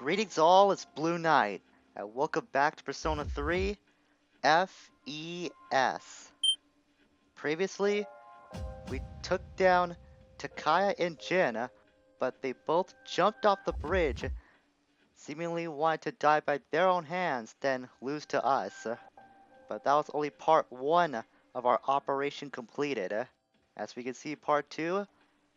Greetings all, it's Blue Knight, and welcome back to Persona 3 FES. Previously, we took down Takaya and Jin, but they both jumped off the bridge, seemingly wanting to die by their own hands, then lose to us. But that was only part 1 of our operation completed. As we can see, part 2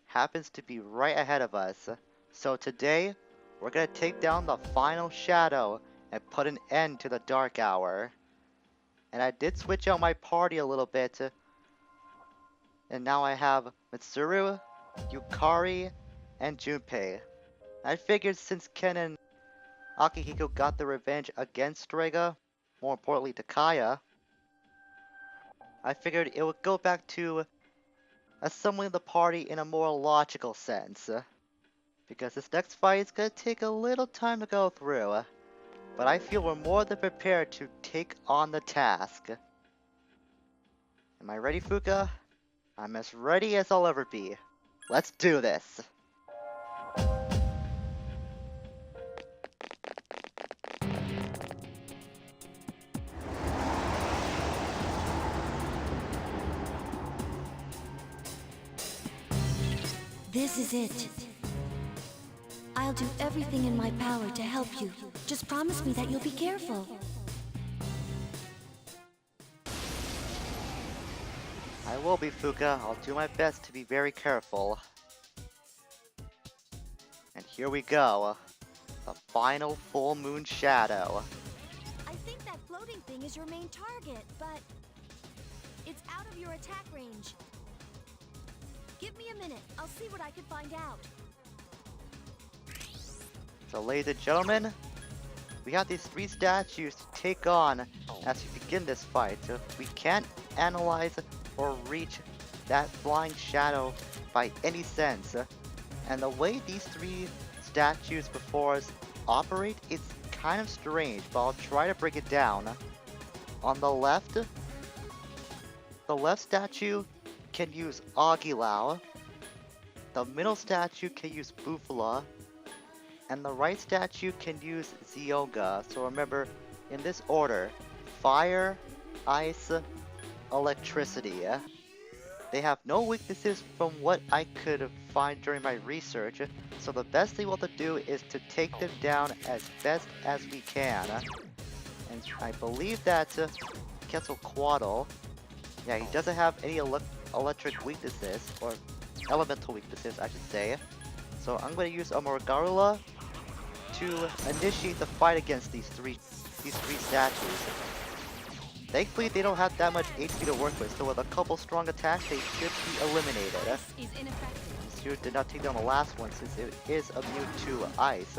happens to be right ahead of us. So today, we're gonna take down the final shadow and put an end to the dark hour. And I did switch out my party a little bit. And now I have Mitsuru, Yukari, and Junpei. I figured since Ken and Akihiko got the revenge against Rega, more importantly Takaya, I figured it would go back to assembling the party in a more logical sense. Because this next fight is gonna take a little time to go through, but I feel we're more than prepared to take on the task. Am I ready, Fuka? I'm as ready as I'll ever be. Let's do this! This is it. I'll do everything in my power to help you. Just promise me that you'll be careful. I will be, Fuka. I'll do my best to be very careful. And here we go. The final full moon shadow. I think that floating thing is your main target, but it's out of your attack range. Give me a minute. I'll see what I can find out. So ladies and gentlemen, we have these 3 statues to take on as we begin this fight. We can't analyze or reach that flying shadow by any sense. And the way these 3 statues before us operate is kind of strange, but I'll try to break it down. On the left statue can use Agilao, the middle statue can use Bufala, and the right statue can use Zionga. So remember, in this order: fire, ice, electricity. They have no weaknesses from what I could find during my research, so the best thing we'll have to do is to take them down as best as we can. And I believe that Quetzalcoatl, yeah, he doesn't have any electric weaknesses, or elemental weaknesses I should say. So I'm going to use a Morgarula to initiate the fight against these three statues. Thankfully, they don't have that much HP to work with, so with a couple strong attacks, they should be eliminated. Monsieur did not take down the last one since it is immune to ice.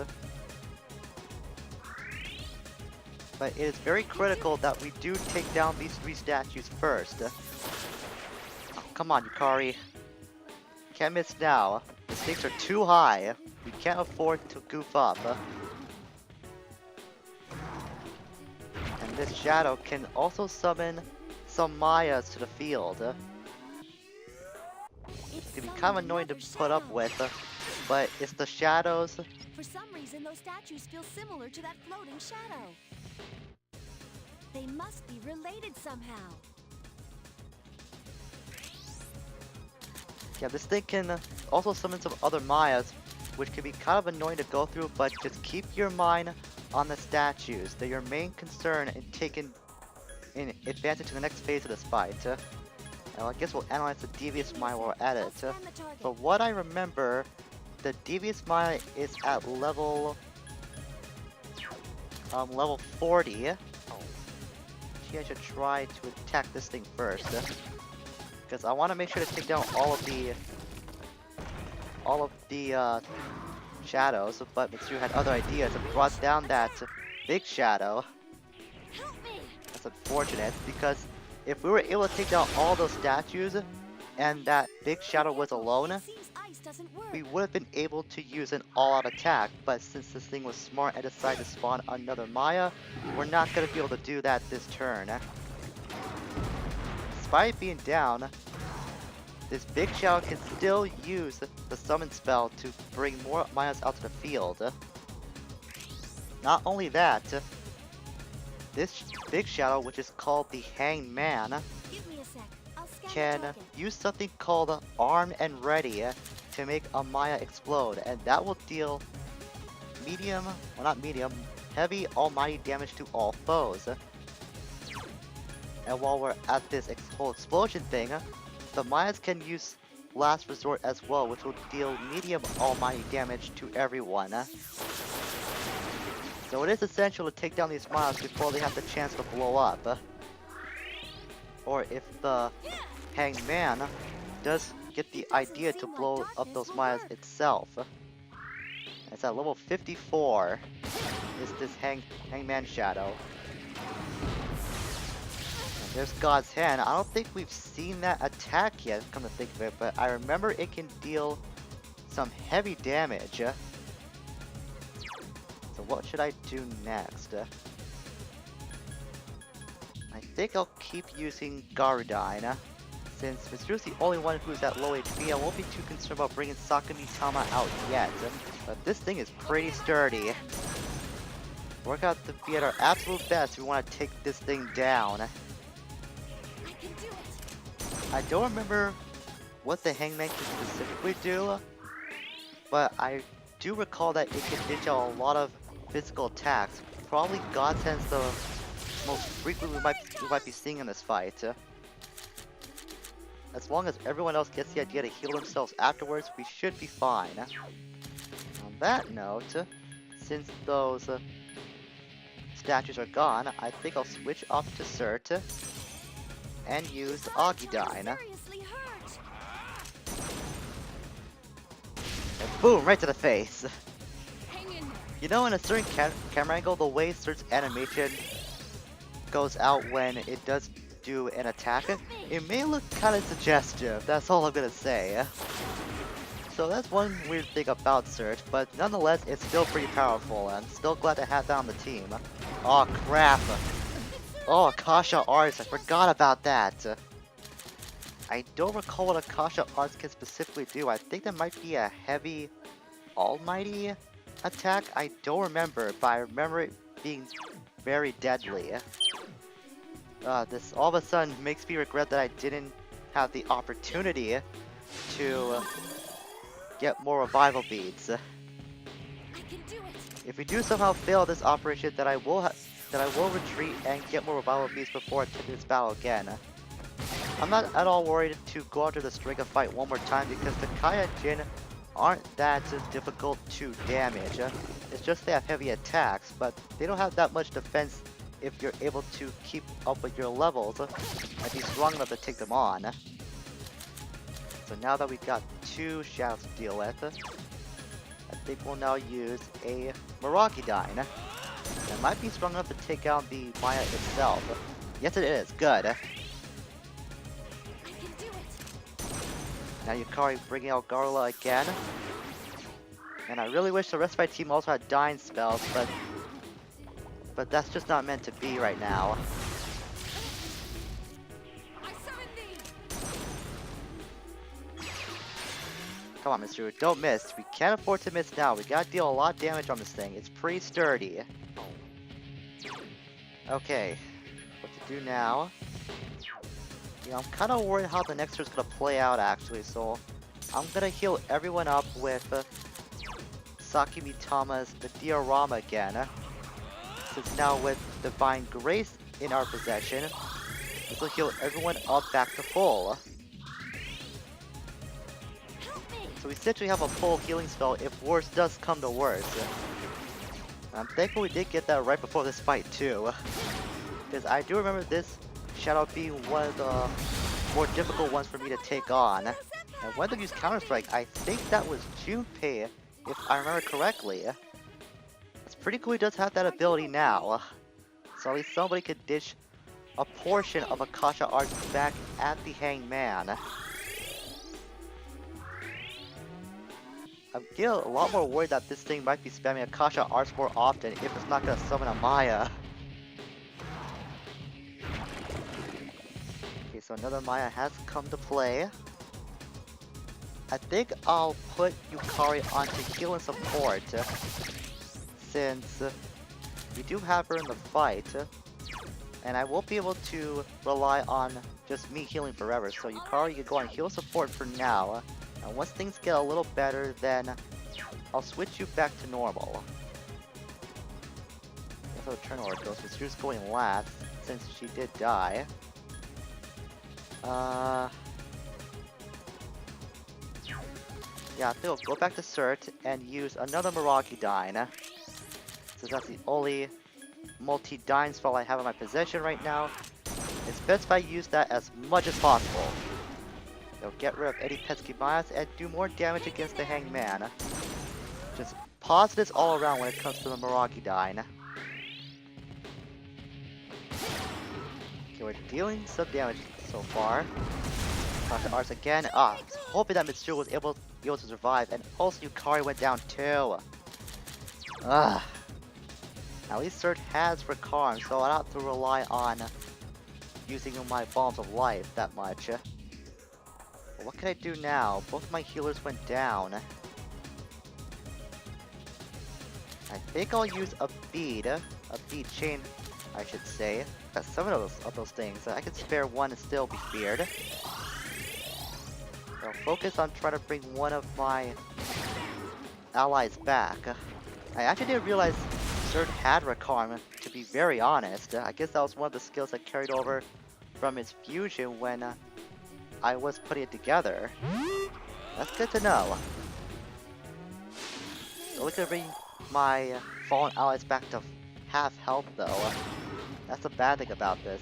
But it is very critical that we do take down these 3 statues first. Oh, come on, Yukari. Can't miss now. The stakes are too high. We can't afford to goof up. And this shadow can also summon some Mayas to the field. It can be kind of annoying to put up with, but it's the shadows. For some reason, those statues feel similar to that floating shadow. They must be related somehow. Yeah, this thing can also summon some other Mayas, which can be kind of annoying to go through, but just keep your mind on the statues. They're your main concern in advancing to the next phase of this fight. I guess we'll analyze the Devious Maya while we're at it. But what I remember, the Devious Maya is at level 40. I should try to attack this thing first. Because I want to make sure to take down all of the shadows, but Mitsuru had other ideas and brought down that big shadow. That's unfortunate, because if we were able to take down all those statues and that big shadow was alone, we would have been able to use an all-out attack, but since this thing was smart and decided to spawn another Maya, we're not going to be able to do that this turn. Despite being down, this big shadow can still use the summon spell to bring more Mayas out to the field. Not only that, this big shadow, which is called the Hanged Man, Give me a sec. I'll scan the can target. use something called Arm and Ready to make a Maya explode, and that will deal medium, well not medium, heavy almighty damage to all foes. And while we're at this whole explosion thing, the Mayas can use Last Resort as well, which will deal medium almighty damage to everyone. So it is essential to take down these Mayas before they have the chance to blow up. Or if the Hanged Man does get the idea to blow up those Mayas itself. It's at level 54 is this Hangman Shadow. And there's God's Hand. I don't think we've seen that attack yet, come to think of it, but I remember it can deal some heavy damage. So what should I do next? I think I'll keep using Garudine. Since Mitsuru's the only one who's at low HP, I won't be too concerned about bringing Sakumi-tama out yet. But this thing is pretty sturdy. Work out to be at our absolute best if we want to take this thing down. I can do it. I don't remember what the Hangman can specifically do, but I do recall that it can dish out a lot of physical attacks. Probably God's Hand's the most frequent we might be seeing in this fight. As long as everyone else gets the idea to heal themselves afterwards, we should be fine. On that note, since those statues are gone, I think I'll switch off to Cert and use Agidine. Seriously hurt. And boom, right to the face. Hang in there. You know, in a certain camera angle, the way Cert's animation goes out when it does do an attack, it may look kind of suggestive, that's all I'm gonna say. So that's one weird thing about Cert, but nonetheless, it's still pretty powerful, and I'm still glad to have that on the team. Oh crap! Oh, Akasha Arts, I forgot about that! I don't recall what Akasha Arts can specifically do. I think that might be a heavy almighty attack. I don't remember, but I remember it being very deadly. This all of a sudden makes me regret that I didn't have the opportunity to get more revival beads. I can do it. If we do somehow fail this operation, then I will retreat and get more revival beads before attempting this battle again. I'm not at all worried to go after the Striga fight one more time because the Kaya and Jin aren't that difficult to damage. It's just they have heavy attacks, but they don't have that much defense if you're able to keep up with your levels and be strong enough to take them on. So now that we've got two shadows to deal with, I think we'll now use a Maragidine. That might be strong enough to take out the Maya itself. Yes it is, good. I can do it. Now Yukari bringing out Garla again. And I really wish the rest of my team also had dying spells, but that's just not meant to be right now. I summon thee. Come on, Mr. Don't miss. We can't afford to miss now. We gotta deal a lot of damage on this thing. It's pretty sturdy. Okay, what to do now? You know, I'm kind of worried how the next turn's gonna play out actually, so I'm gonna heal everyone up with Sakumi-tama's the diorama again. Since now with Divine Grace in our possession, this will heal everyone up back to full. So we essentially have a full healing spell if worse does come to worse. I'm thankful we did get that right before this fight too. Because I do remember this shadow being one of the more difficult ones for me to take on. And when they used Counter-Strike, I think that was Junpei, if I remember correctly. It's pretty cool he does have that ability now. So at least somebody could dish a portion of Akasha Arts back at the Hanged Man. I'm getting a lot more worried that this thing might be spamming Akasha Arts more often if it's not gonna summon a Maya. Okay, so another Maya has come to play. I think I'll put Yukari onto heal and support, since we do have her in the fight, and I won't be able to rely on just me healing forever. So Yukari, you go on heal support for now, and once things get a little better, then I'll switch you back to normal. That's how the turn order goes, because you're just going last, since she did die. Yeah, I think I'll go back to Cert and use another Mirage Dine, since that's the only multi-Dine spell I have in my possession right now. It's best if I use that as much as possible. It'll get rid of any pesky bias and do more damage against the Hanged Man. Just positives all around when it comes to the Mirage Dine. Okay, we're dealing some damage so far. Dr. Arts again. Hoping that Mitsuru was able to survive, and also Yukari went down too. At least Cert has Recarm, so I don't have to rely on using my Bombs of Life that much. But what can I do now? Both my healers went down. I think I'll use a bead chain, I should say. Got some of those things. I can spare one and still be feared. I'll focus on trying to bring one of my allies back. I actually didn't realize Cert had Recarm, to be very honest. I guess that was one of the skills that carried over from his fusion when I was putting it together. That's good to know. So look at bring my fallen allies back to half health though. That's the bad thing about this.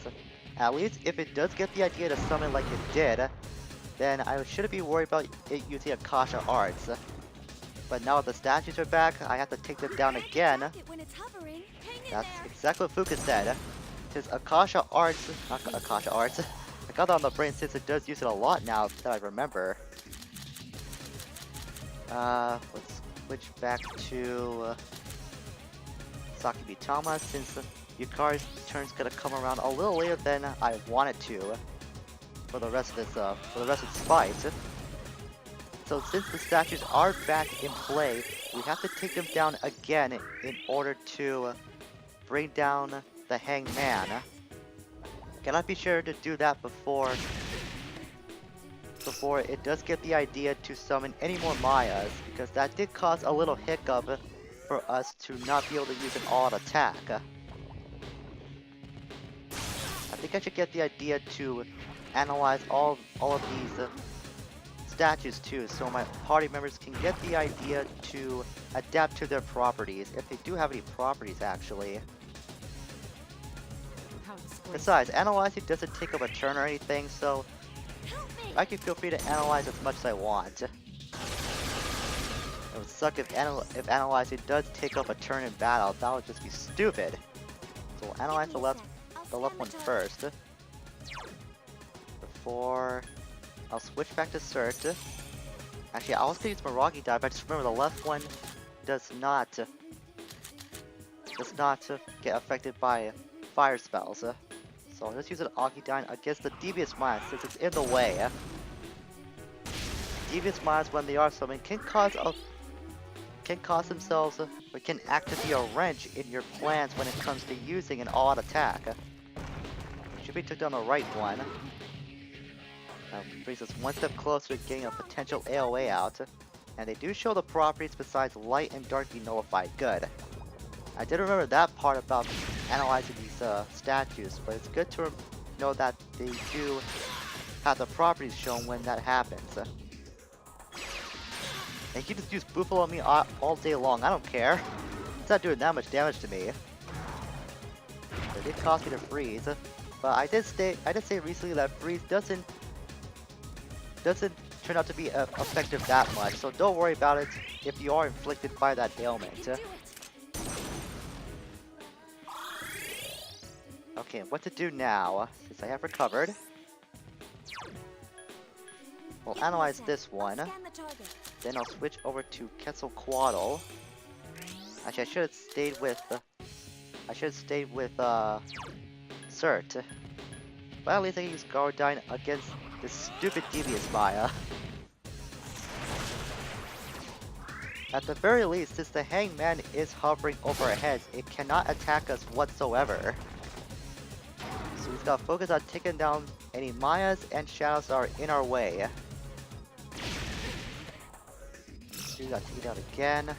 At least if it does get the idea to summon like it did, then I shouldn't be worried about it using Akasha Arts. But now that the statues are back, I have to take them down again. That's exactly what Fuka said. Since Akasha Arts, not Akasha Arts, I got that on the brain since it does use it a lot now that I remember. Let's switch back to Saki Mitama since Yukari's turn's gonna come around a little later than I wanted to for the rest of this fight. So since the statues are back in play, we have to take them down again in order to bring down the Hanged Man. Cannot be sure to do that before it does get the idea to summon any more Mayas, because that did cause a little hiccup for us to not be able to use an all-out attack. I think I should get the idea to analyze all of these statues too, so my party members can get the idea to adapt to their properties, if they do have any properties actually. Besides, analyzing doesn't take up a turn or anything, so I can feel free to analyze as much as I want. It would suck if analyzing does take up a turn in battle. That would just be stupid. So we'll analyze the left one first. Before I'll switch back to Cert. Actually, I was gonna use Mirage Dive, but I just remember the left one does not get affected by fire spells. So I'll just use an Akidine against the Devious Minds since it's in the way. Devious Minds, when they are summoned, can cause themselves, or can act to be a wrench in your plans when it comes to using an all-out attack. Should be took down the right one. That brings us one step closer to getting a potential AOA out. And they do show the properties besides light and dark be nullified. Good. I did remember that part about analyzing these statues, but it's good to know that they do have the properties shown when that happens. And you can just use Buffalo on me all day long, I don't care. It's not doing that much damage to me. It did cost me to freeze, but I did say recently that freeze doesn't turn out to be effective that much, so don't worry about it if you are inflicted by that ailment. Okay, what to do now, since I have recovered. We'll analyze this one. Then I'll switch over to Quetzalcoatl. Actually, I should have stayed with Cert. But at least I can use Gardine against this stupid Devious Maya. At the very least, since the Hangman is hovering over our heads, it cannot attack us whatsoever. So we just gotta focus on taking down any Mayas and Shadows that are in our way. So we gotta take it out again.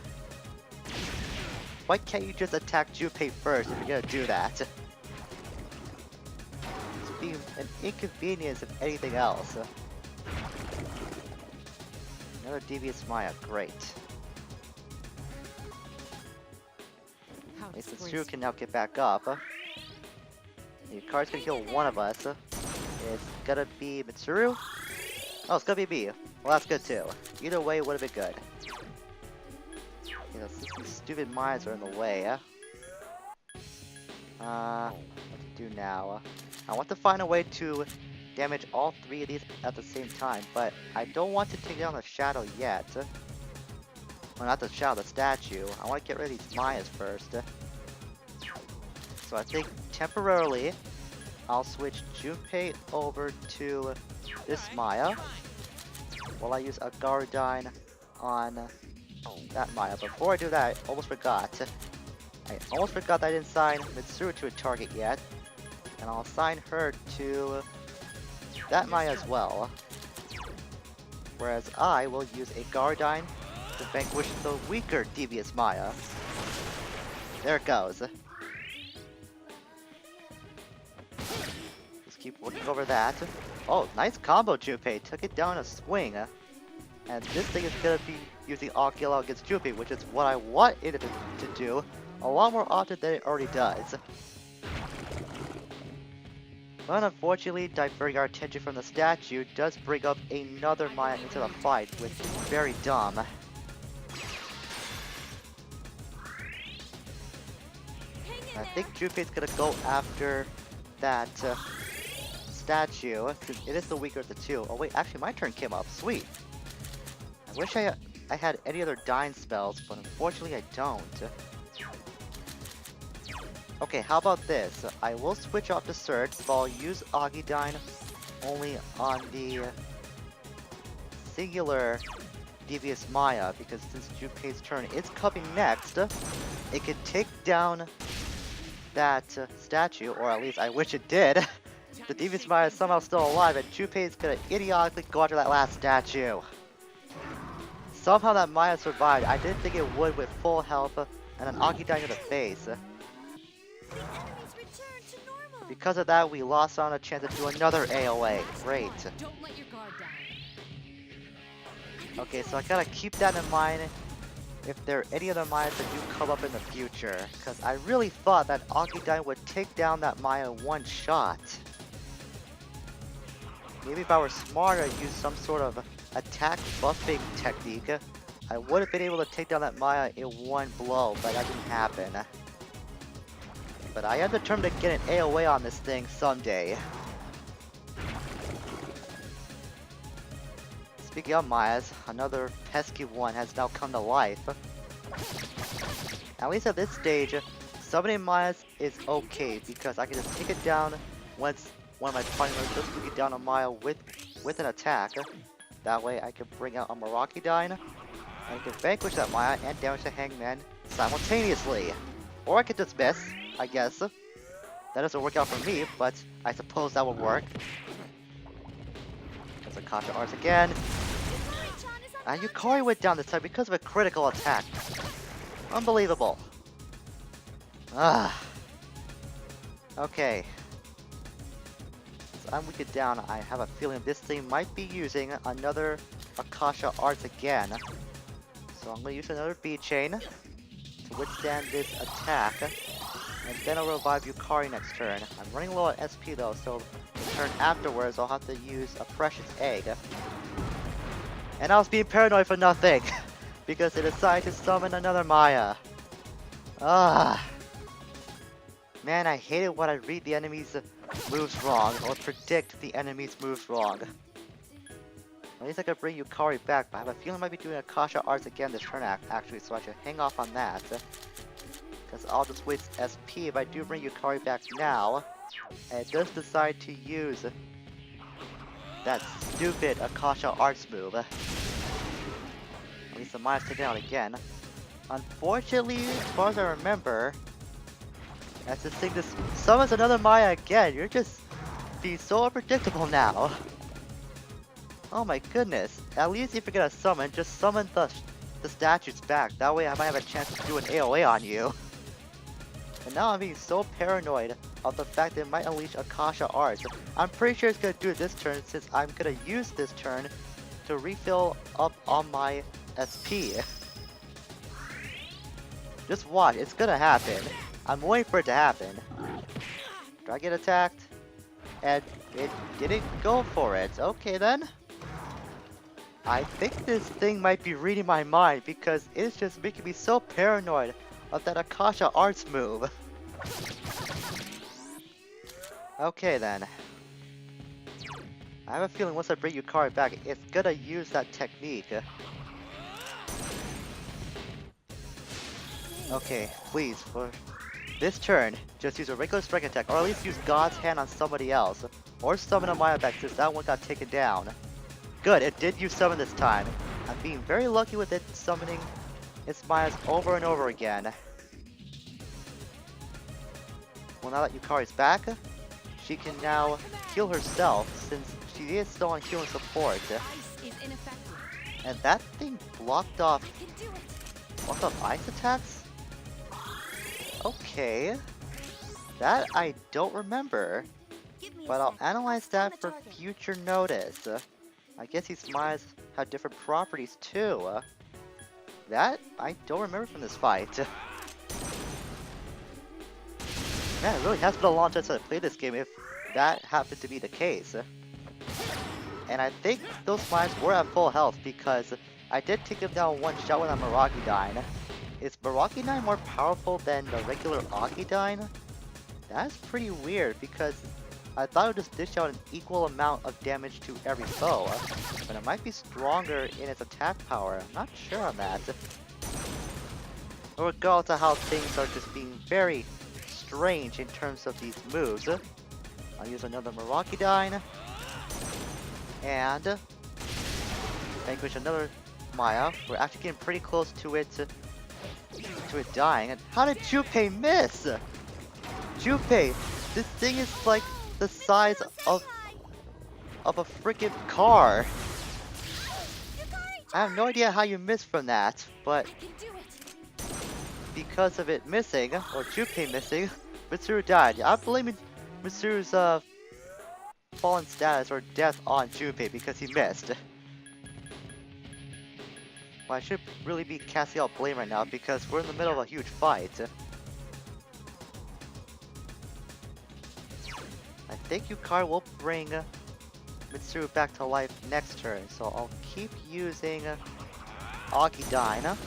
Why can't you just attack Junpei first if you're gonna do that? It's being an inconvenience if anything else. Another Devious Maya, great. At least Mitsuru can now get back up. The card's gonna heal one of us. It's gonna be Mitsuru. Oh, it's gonna be me. Well, that's good too. Either way, it would have been good. Since these stupid mines are in the way. What to do now? I want to find a way to damage all three of these at the same time, but I don't want to take down the shadow yet. Well, not the shadow, the statue. I want to get rid of these Mayas first. So I think temporarily, I'll switch Junpei over to this Maya, while I use a Gardyne on that Maya. Before I do that, I almost forgot. I almost forgot that I didn't assign Mitsuru to a target yet, and I'll assign her to that Maya as well. Whereas I will use a Gardyne to vanquish the weaker Devious Maya. There it goes. Just keep working over that. Oh, nice combo, Junpei. Took it down a swing. And this thing is gonna be using Akilo against Junpei, which is what I want it to do a lot more often than it already does. But unfortunately, diverting our attention from the statue does bring up another Maya into the fight, which is very dumb. I think Junpei's gonna go after that statue, since it is the weaker of the two. Oh wait, actually my turn came up. Sweet. I wish I had any other dying spells, but unfortunately I don't. Okay, how about this? I will switch off the Surge, but I'll use Agidyne only on the singular Devious Maya, because since Junpei's turn is coming next, it can take down that statue, or at least I wish it did. The Devious Maya is somehow still alive, and Junpei is gonna idiotically go after that last statue. Somehow that Maya survived. I didn't think it would with full health and an Agidyne to the face. Because of that, we lost on a chance to do another AOA. Great. Don't let your guard down. Okay, so I gotta keep that in mind if there are any other Mayas that do come up in the future. Because I really thought that Agidyne would take down that Maya in one shot. Maybe if I were smarter, use some sort of attack buffing technique, I would have been able to take down that Maya in one blow, but that didn't happen. But I am determined to get an AOA on this thing someday. Speaking of Mayas, another pesky one has now come to life. At least at this stage, summoning Mayas is okay, because I can just take it down once one of my partners just to get down a Maya with an attack. That way I can bring out a Mirakidyne, and I can vanquish that Maya and damage the Hangman simultaneously. Or I could dismiss, I guess. That doesn't work out for me, but I suppose that would work. There's Akasha Arts again. And Yukari went down this time because of a critical attack. Unbelievable. Ah. Okay. Since I'm weakened down, I have a feeling this thing might be using another Akasha Arts again. So I'm going to use another B chain to withstand this attack. And then I'll revive Yukari next turn. I'm running low on SP though, so the turn afterwards I'll have to use a Precious Egg. And I was being paranoid for nothing, because it decided to summon another Maya. Ah. Man, I hate it when I read the enemy's moves wrong, or predict the enemy's moves wrong. At least I could bring Yukari back, but I have a feeling I might be doing Akasha Arts again this turn actually, so I should hang off on that. Because I'll just waste SP if I do bring Yukari back now. And it does decide to use that stupid Akasha Arts move. At least the Maya's taken out again. Unfortunately, as far as I remember, as this thing just summons another Maya again, you're just being so unpredictable now. Oh my goodness. At least if you're gonna summon, just summon the statues back. That way I might have a chance to do an AoA on you. And now I'm being so paranoid of the fact that it might unleash Akasha Arts. I'm pretty sure it's gonna do it this turn since I'm gonna use this turn to refill up on my SP. Just watch, it's gonna happen. I'm waiting for it to happen. Do I get attacked? And it didn't go for it. Okay then. I think this thing might be reading my mind because it's just making me so paranoid of that Akasha Arts move. Okay then. I have a feeling once I bring Yukari back, it's gonna use that technique. Okay, please, for this turn, just use a regular strike attack, or at least use God's Hand on somebody else. Or summon a Maya back since that one got taken down. Good, it did use summon this time. I'm being very lucky with it summoning its Mayas over and over again. Well, now that Yukari's back, she can now heal herself since she is still on healing support. And that thing blocked off ice attacks? Okay. That I don't remember. But I'll analyze that for future notice. I guess these Mayas have different properties too. That I don't remember from this fight. Man, it really has been a long time since I played this game if that happened to be the case. And I think those Mayas were at full health because I did take them down one shot with a Miraculous. Is Miraculous more powerful than the regular Akidyne? That's pretty weird because I thought it would just dish out an equal amount of damage to every foe, but it might be stronger in its attack power. I'm not sure on that. Regardless of how things are just being very strange in terms of these moves, I'll use another Miraculous and vanquish another Maya. We're actually getting pretty close to it dying. And how did Junpei miss? Junpei, this thing is like the size of a freaking car. I have no idea how you missed from that, but because of it missing, or Junpei missing, Mitsuru died. I'm blaming Mitsuru's fallen status or death on Junpei because he missed. Well, I should really be casting out blame right now because we're in the middle of a huge fight. I think Yukari will bring Mitsuru back to life next turn, so I'll keep using Akidyne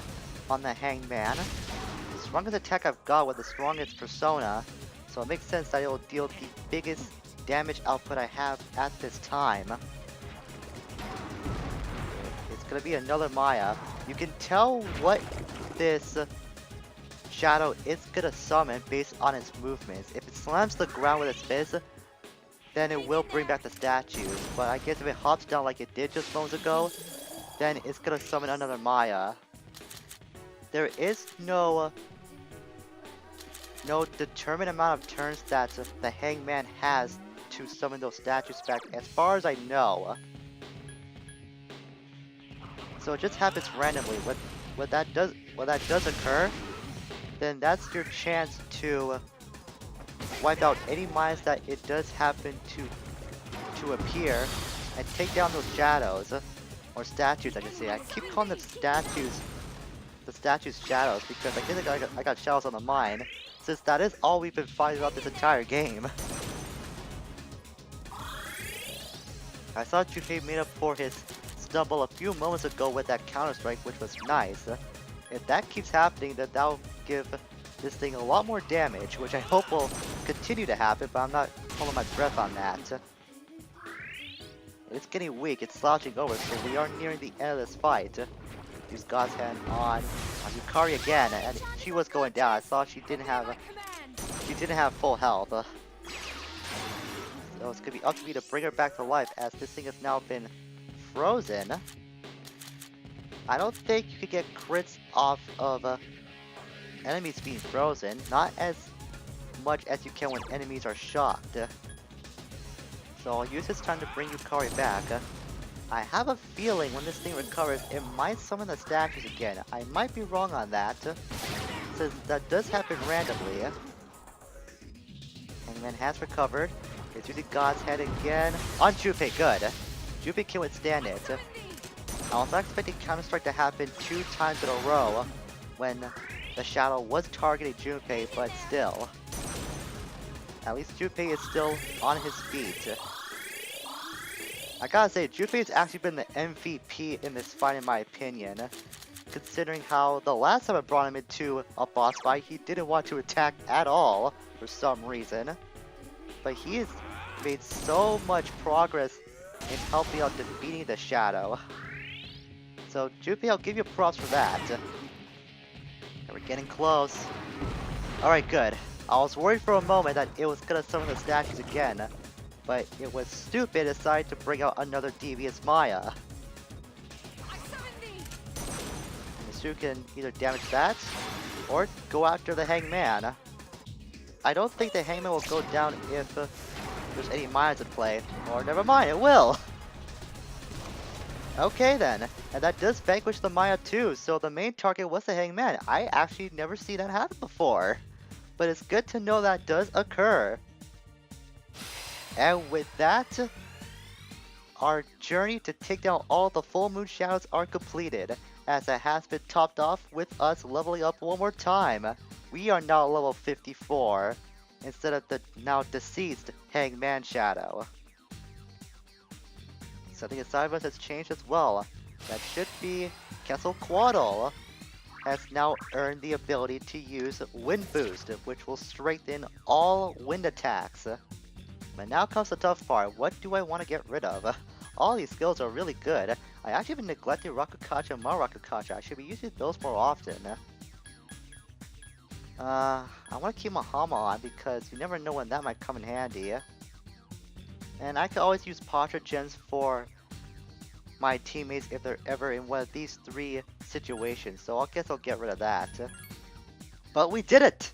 on the Hangman. The strongest attack I've got with the strongest persona, so it makes sense that it will deal the biggest damage output I have at this time. It's gonna be another Maya. You can tell what this shadow is gonna summon based on its movements. If it slams the ground with its fist, then it will bring back the statues. But I guess if it hops down like it did just moments ago, then it's gonna summon another Maya. There is no determined amount of turns that the Hangman has to summon those statues back, as far as I know. So it just happens randomly. When that does occur, then that's your chance to wipe out any mines that it does happen to appear and take down those shadows or statues. I can say I keep calling them statues. The statues shadows because I guess I got shadows on the mine since that is all we've been fighting about this entire game. I saw Junpei made up for his stumble a few moments ago with that counter-strike, which was nice. If that keeps happening, then that'll give this thing a lot more damage, which I hope will continue to happen, but I'm not holding my breath on that. It's getting weak, it's slouching over, so we are nearing the end of this fight. Use God's Hand on Yukari again, and she was going down. I saw she didn't have full health. So it's gonna be up to me to bring her back to life, as this thing has now been frozen. I don't think you could get crits off of enemies being frozen. Not as much as you can when enemies are shocked. So I'll use this time to bring Yukari back. I have a feeling when this thing recovers, it might summon the statues again. I might be wrong on that, since that does happen randomly. Hangman has recovered. It's using God's Head again. On Junpei, good. Junpei can withstand it. I was not expecting Counter-Strike to happen 2 times in a row when the Shadow was targeting Junpei, but still. At least Junpei is still on his feet. I gotta say, Junpei's actually been the MVP in this fight in my opinion. Considering how the last time I brought him into a boss fight, he didn't want to attack at all for some reason. But he has made so much progress in helping out defeating the Shadow. So Junpei, I'll give you props for that. And we're getting close. Alright, good. I was worried for a moment that it was gonna summon the statues again, but it was stupid decided to bring out another Devious Maya. Misu can either damage that, or go after the Hangman. I don't think the Hangman will go down if there's any Mayas at play, or never mind, it will! Okay then, and that does vanquish the Maya too, so the main target was the Hangman. I actually never seen that happen before, but it's good to know that does occur. And with that, our journey to take down all the full moon shadows are completed, as it has been topped off with us leveling up one more time. We are now level 54, instead of the now deceased Hangman Shadow. Something inside of us has changed as well. That should be Quetzalcoatl has now earned the ability to use Wind Boost, which will strengthen all wind attacks. But now comes the tough part. What do I want to get rid of? All these skills are really good. I actually been neglecting Rakukacha and Marakukacha. I should be using those more often. I want to keep Mahama on because you never know when that might come in handy. And I could always use Patra Gems for my teammates if they're ever in one of these 3 situations. So I guess I'll get rid of that. But we did it!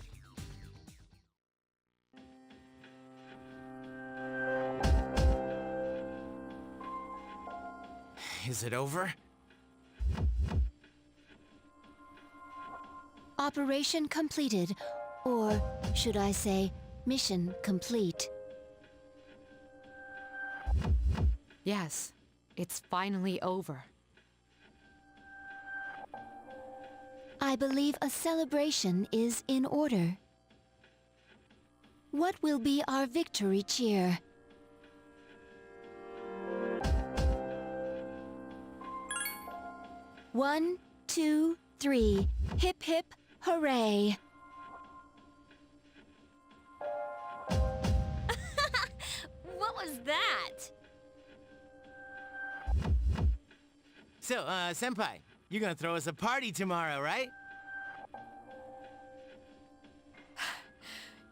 Is it over? Operation completed. Or should I say, mission complete. Yes, it's finally over. I believe a celebration is in order. What will be our victory cheer? One, two, three. Hip hip hooray! What was that? So, Senpai, you're gonna throw us a party tomorrow, right?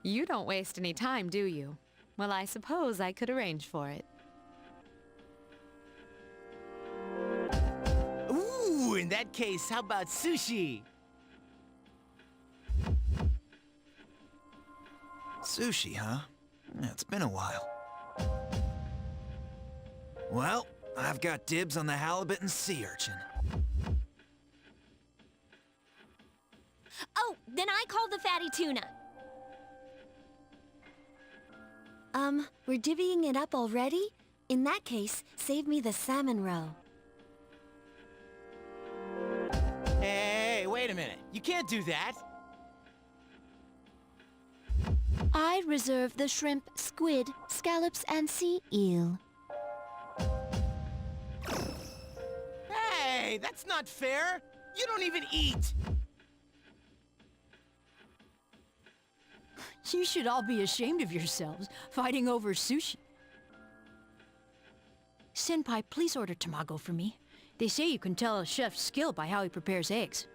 You don't waste any time, do you? Well, I suppose I could arrange for it. Ooh, in that case, how about sushi? Sushi, huh? Yeah, it's been a while. Well, I've got dibs on the halibut and sea urchin. Oh, then I call the fatty tuna. We're divvying it up already? In that case, save me the salmon roe. Hey, wait a minute. You can't do that. I reserve the shrimp, squid, scallops, and sea eel. Hey, that's not fair. You don't even eat. You should all be ashamed of yourselves, fighting over sushi. Senpai, please order tamago for me. They say you can tell a chef's skill by how he prepares eggs.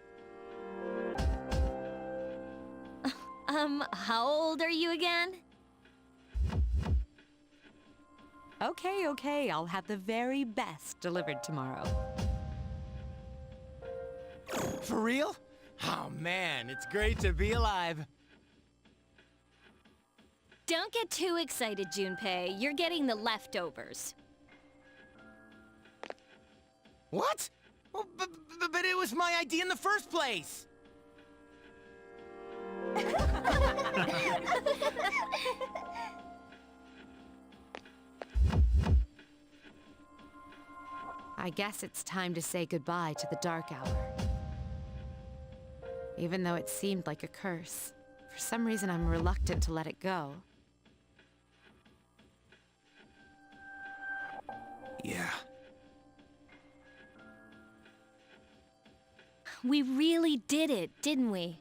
How old are you again? Okay, I'll have the very best delivered tomorrow. For real? Oh man, it's great to be alive. Don't get too excited, Junpei. You're getting the leftovers. What? Well, but it was my idea in the first place! I guess it's time to say goodbye to the dark hour. Even though it seemed like a curse, for some reason I'm reluctant to let it go. Yeah. We really did it, didn't we?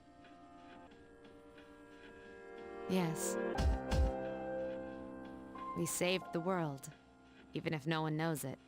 Yes. We saved the world, even if no one knows it.